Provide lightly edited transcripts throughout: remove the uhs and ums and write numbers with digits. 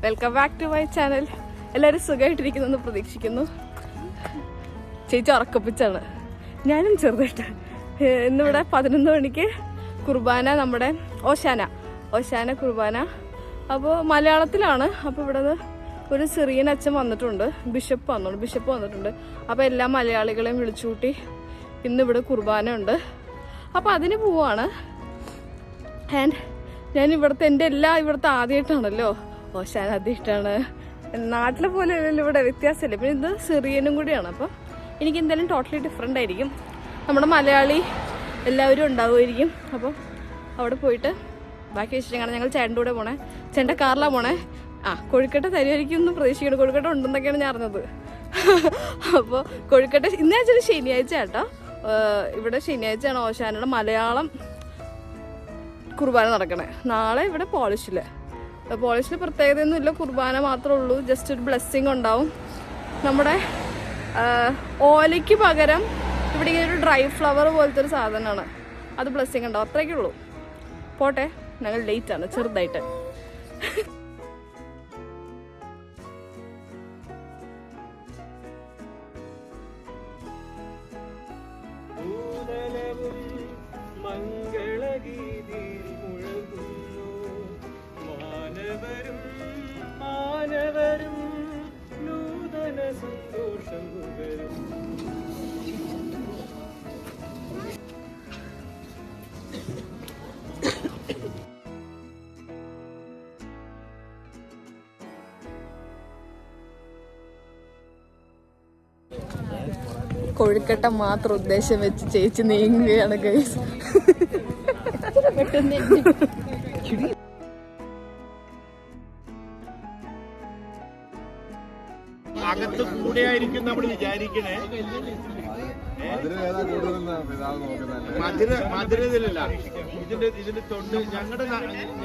Welcome back to my channel. എല്ലാവരും സുഖമായിട്ടിരിക്കുന്നെന്ന് പ്രതീക്ഷിക്കുന്നു. ചേച്ചി ഉറക്കപ്പിച്ചാണ്, ഞാനും ചെറുതായിട്ട്. ഇന്നിവിടെ 11 മണിക്ക് കുർബാന, നമ്മുടെ ഓശാന കുർബാന. അപ്പോൾ മലയാളത്തിലാണ്. അപ്പോൾ ഇവിടെ ഒരു സിറിയൻ അച്ഛൻ വന്നിട്ടുണ്ട്, ബിഷപ്പ് വന്നിട്ടുണ്ട്. അപ്പോൾ എല്ലാ മലയാളികളെയും വിളിച്ചുകൂട്ടി ഇന്നിവിടെ കുർബാന ഉണ്ട്. അപ്പോൾ അതിന് പോവാണ്. ആൻഡ് ഞാൻ ഇവിടുത്തെ ആദ്യമായിട്ടാണല്ലോ, ഓശാന ആദ്യമായിട്ടാണ്. നാട്ടിലെ പോലെ ഇവിടെ വ്യത്യാസമില്ല. പിന്നെ ഇത് സിറിയനും കൂടിയാണ്. അപ്പോൾ എനിക്ക് എന്തായാലും ടോട്ടലി ഡിഫറെൻ്റ് ആയിരിക്കും. നമ്മുടെ മലയാളി എല്ലാവരും ഉണ്ടാവുമായിരിക്കും. അപ്പോൾ അവിടെ പോയിട്ട് ബാക്കി വിശേഷങ്ങൾ. ഞങ്ങൾ ചേട്ടൻ്റെ കൂടെ പോണേ, ചേട്ടൻ്റെ കാറിലാണ് പോണേ. കൊഴുക്കട്ട തരുമായിരിക്കും എന്ന് പ്രതീക്ഷിക്കണം. കൊഴുക്കട്ട ഉണ്ടെന്നൊക്കെയാണ് ഞാൻ അറിഞ്ഞത്. അപ്പോൾ കൊഴുക്കട്ട ഇന്ന് വെച്ചാൽ ശനിയാഴ്ച കേട്ടോ. ഇവിടെ ശനിയാഴ്ചയാണ് ഓശാനയുടെ മലയാളം കുർബാന നടക്കണേ. നാളെ ഇവിടെ പോളിഷിൽ പ്രത്യേകതയൊന്നും ഇല്ല, കുർബാന മാത്രമേ ഉള്ളൂ. ജസ്റ്റ് ഒരു ബ്ലെസ്സിങ് ഉണ്ടാവും. നമ്മുടെ ഓലയ്ക്ക് പകരം ഇവിടെ ഇങ്ങനെ ഒരു ഡ്രൈ ഫ്ലവർ പോലത്തെ ഒരു സാധനമാണ്, അത് ബ്ലെസ്സിങ് ഉണ്ടാവും. അത്രയൊക്കെ ഉള്ളൂ. പോട്ടെ, ഞങ്ങൾ ലേറ്റാണ് ചെറുതായിട്ട്. കൊഴുക്കട്ട മാത്രം ഉദ്ദേശം വെച്ച് ചേച്ചി നീങ്ങുകയാണ് ഗൈസ്. അകത്ത് കൂടെയായിരിക്കും നമ്മൾ വിചാരിക്കണേ. മധുരത്തിലല്ല, ഇതിന്റെ തൊണ്ട്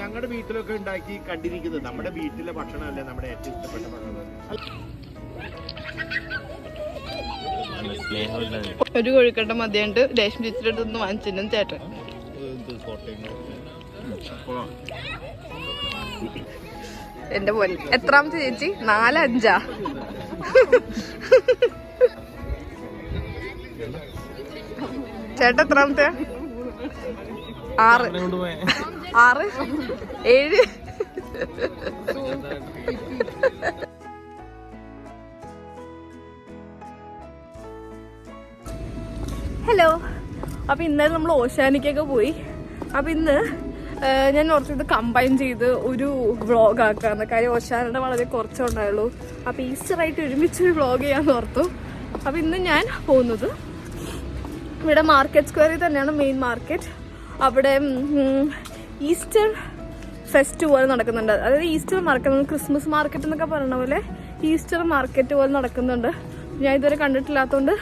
ഞങ്ങളുടെ വീട്ടിലൊക്കെ ഉണ്ടാക്കി കണ്ടിരിക്കുന്നത്. നമ്മുടെ വീട്ടിലെ ഭക്ഷണമല്ലേ നമ്മുടെ ഏറ്റവും ഇഷ്ടപ്പെട്ട ഭക്ഷണം. ഒരു കൊഴുക്കട്ട മതിയുണ്ട്. രേഷ്മ ചേച്ചിയുടെ അടുത്ത് വാങ്ങിച്ചിട്ടും ചേട്ടൻ. എന്റെ പോലെ എത്രാമത്തെ ചേച്ചി? 4-5 ചേട്ടൻ എത്രാമത്തെ? 6 7. ഹലോ. അപ്പോൾ ഇന്നലെ നമ്മൾ ഓശാനിക്കൊക്കെ പോയി. അപ്പോൾ ഇന്ന് ഞാൻ ഓർത്തത് കമ്പൈൻ ചെയ്ത് ഒരു വ്ളോഗ് ആക്കാമെന്ന്. കാര്യം ഓശാനയുടെ വളരെ കുറച്ചേ ഉണ്ടായുള്ളൂ. അപ്പോൾ ഈസ്റ്ററായിട്ട് ഒരുമിച്ചൊരു വ്ളോഗ് ചെയ്യാമെന്ന് ഓർത്തു. അപ്പോൾ ഇന്ന് ഞാൻ പോകുന്നത് ഇവിടെ മാർക്കറ്റ് സ്ക്വയറിൽ തന്നെയാണ്, മെയിൻ മാർക്കറ്റ്. അവിടെ ഈസ്റ്റർ ഫെസ്റ്റ് പോലെ നടക്കുന്നുണ്ട്. അതായത് ഈസ്റ്റർ മാർക്കറ്റ്, ക്രിസ്മസ് മാർക്കറ്റ് എന്നൊക്കെ പറയുന്ന പോലെ ഈസ്റ്റർ മാർക്കറ്റ് പോലെ നടക്കുന്നുണ്ട്. ഞാൻ ഇതുവരെ കണ്ടിട്ടില്ലാത്തതുകൊണ്ട്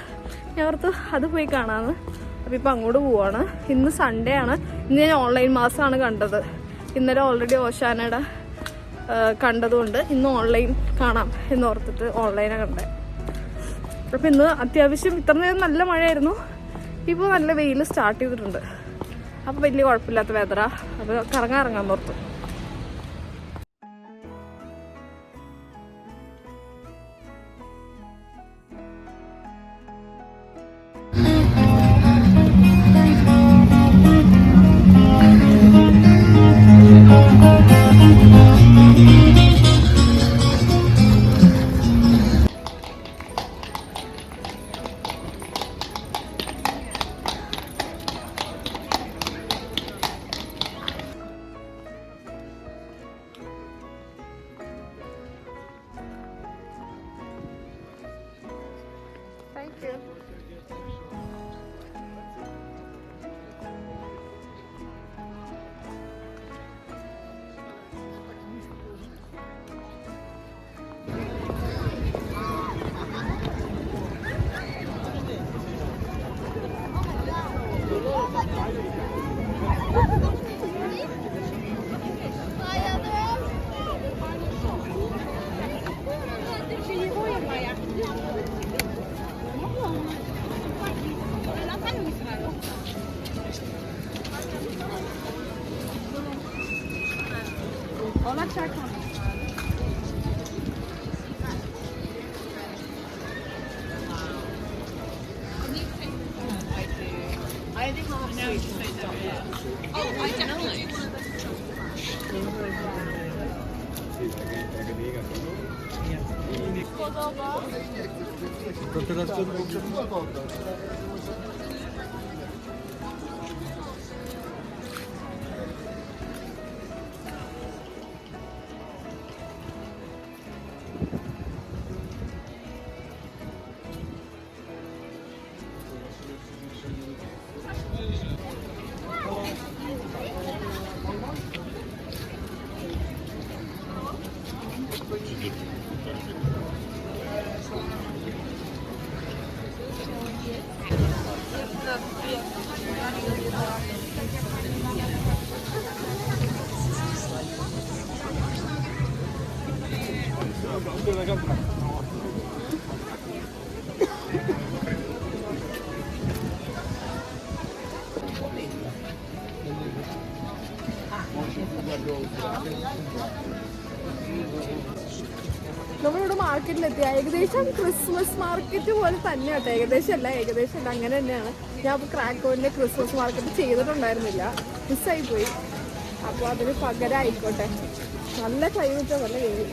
ഞാൻ ഓർത്ത് അത് പോയി കാണാമെന്ന്. അപ്പോൾ ഇപ്പോൾ അങ്ങോട്ട് പോവാണ്. ഇന്ന് സൺഡേ ആണ്. ഇന്ന് ഞാൻ ഓൺലൈൻ മാസമാണ് കണ്ടത്. ഇന്നലെ ഓൾറെഡി ഓശാനയുടെ കണ്ടതുകൊണ്ട് ഇന്ന് ഓൺലൈൻ കാണാം എന്നോർത്തിട്ട് ഓൺലൈനാണ് കണ്ടത്. അപ്പോൾ ഇന്ന് അത്യാവശ്യം ഇത്ര നേരം നല്ല മഴയായിരുന്നു. ഇപ്പോൾ നല്ല വെയിൽ സ്റ്റാർട്ട് ചെയ്തിട്ടുണ്ട്. അപ്പോൾ വലിയ കുഴപ്പമില്ലാത്ത വെതറാ. അപ്പോൾ കറങ്ങാൻ ഓർത്തു. Thank you. Ona çay koy. നമ്മളിവിടെ മാർക്കറ്റിലെത്തി. ഏകദേശം ക്രിസ്മസ് മാർക്കറ്റ് പോലെ തന്നെ കേട്ടോ. ഏകദേശം അല്ല അങ്ങനെ തന്നെയാണ്. ഞാൻ ഇപ്പോൾ ക്രാക്കോവിൻ്റെ ക്രിസ്മസ് മാർക്കറ്റ് ചെയ്തിട്ടുണ്ടായിരുന്നില്ല, മിസ്സായിപ്പോയി. അപ്പോൾ അതിന് പകരം ആയിക്കോട്ടെ. നല്ല ക്ലൈമറ്റോ, നല്ല വെയിൽ.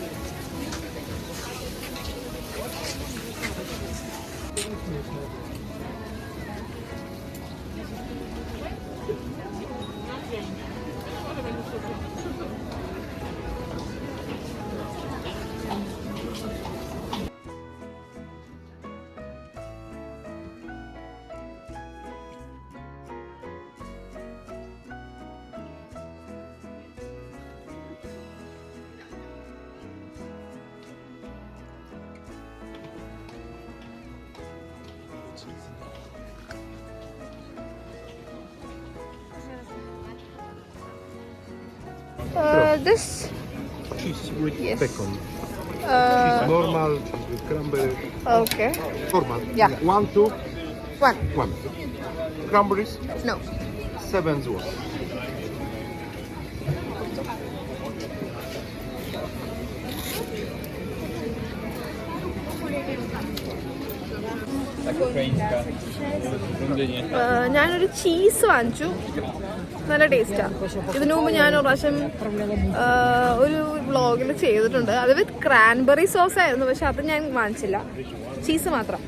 This Cheese with Yes. bacon. Cheese normal, cheese with cranberry. okay. Normal. Yeah. 1, 2, One. 1. Cranberries, No. 7 zł. ഞാനൊരു ചീസ് വാങ്ങിച്ചു. നല്ല ടേസ്റ്റാണ്. ഇതിനു മുമ്പ് ഞാൻ ഒരു പ്രാവശ്യം ഒരു വ്ളോഗിൽ ചെയ്തിട്ടുണ്ട്. അത് വിത്ത് ക്രാൻബെറി സോസ് ആയിരുന്നു, പക്ഷെ അത് ഞാൻ വാങ്ങിച്ചില്ല. ചീസ് മാത്രം.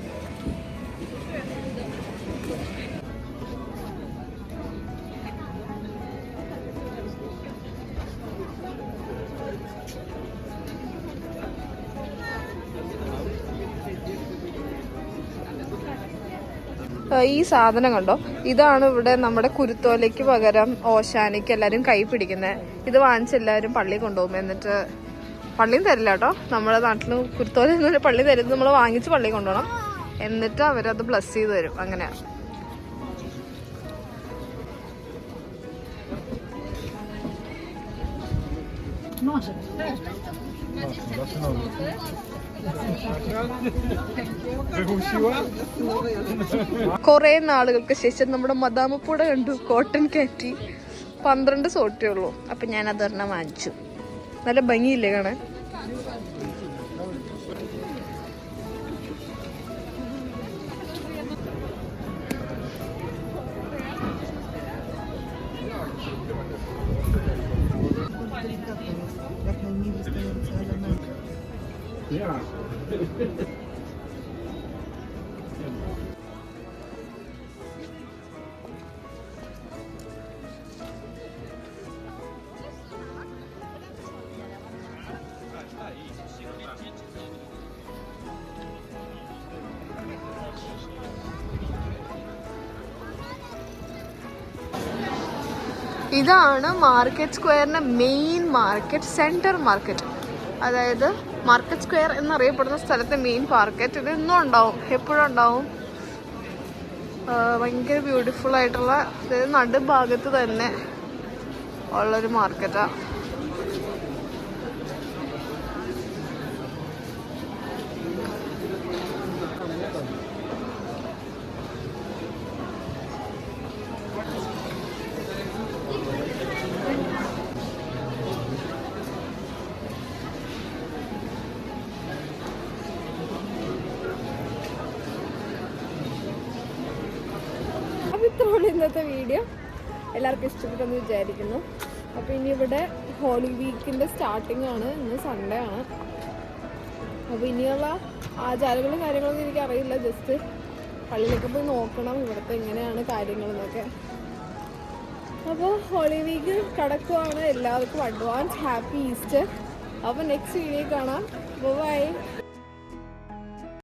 ഈ സാധനം കണ്ടോ, ഇതാണ് ഇവിടെ നമ്മുടെ കുരുത്തോലയ്ക്ക് പകരം ഓശാനയ്ക്ക് എല്ലാവരും കൈ പിടിക്കുന്നത്. ഇത് വാങ്ങിച്ച് എല്ലാവരും പള്ളി കൊണ്ടുപോകും. എന്നിട്ട് പള്ളിയും തരില്ല കേട്ടോ. നമ്മുടെ നാട്ടിൽ കുരുത്തോല പള്ളി തരുന്നത് നമ്മൾ വാങ്ങിച്ച് പള്ളി കൊണ്ടുപോകണം. എന്നിട്ട് അവരത് ബ്ലസ് ചെയ്ത് തരും. അങ്ങനെയാണ്. കുറെ നാളുകൾക്ക് ശേഷം നമ്മുടെ മദാമപ്പൂട കണ്ടു. കോട്ടൺ കാറ്റി 12 സോട്ടേ ഉള്ളൂ. അപ്പൊ ഞാൻ അതൊരെണ്ണം വാങ്ങിച്ചു. നല്ല ഭംഗിയില്ലേ കാണാൻ? ഇതാണ് മാർക്കറ്റ് സ്ക്വയറിന്റെ മെയിൻ മാർക്കറ്റ്, സെൻട്രൽ മാർക്കറ്റ്. അതായത് മാർക്കറ്റ് സ്ക്വയർ എന്നറിയപ്പെടുന്ന സ്ഥലത്തെ മെയിൻ മാർക്കറ്റ്. ഇത് ഇന്നും ഉണ്ടാവും, എപ്പോഴും ഉണ്ടാവും. ഭയങ്കര ബ്യൂട്ടിഫുൾ ആയിട്ടുള്ള, അതായത് നടുഭാഗത്ത് തന്നെ ഉള്ളൊരു മാർക്കറ്റാണ്. ഇന്നത്തെ വീഡിയോ. എല്ലാവർക്കും ഇഷ്ടപ്പെട്ടെന്ന് വിചാരിക്കുന്നു. അപ്പോൾ ഇനി ഇവിടെ ഹോളി വീക്കിൻ്റെ സ്റ്റാർട്ടിംഗ് ആണ്. ഇന്ന് സൺഡേ ആണ്. അപ്പോൾ ഇനിയുള്ള ആചാരങ്ങളും കാര്യങ്ങളൊന്നും എനിക്കറിയില്ല. ജസ്റ്റ് പള്ളിയിലൊക്കെ പോയി നോക്കണം ഇവിടുത്തെ എങ്ങനെയാണ് കാര്യങ്ങളെന്നൊക്കെ. അപ്പോൾ ഹോളി വീക്ക് കടക്കുവാണ്. എല്ലാവർക്കും അഡ്വാൻസ് ഹാപ്പി ഈസ്റ്റർ. അപ്പോൾ നെക്സ്റ്റ് വീഡിയോ കാണാം. ബൈ.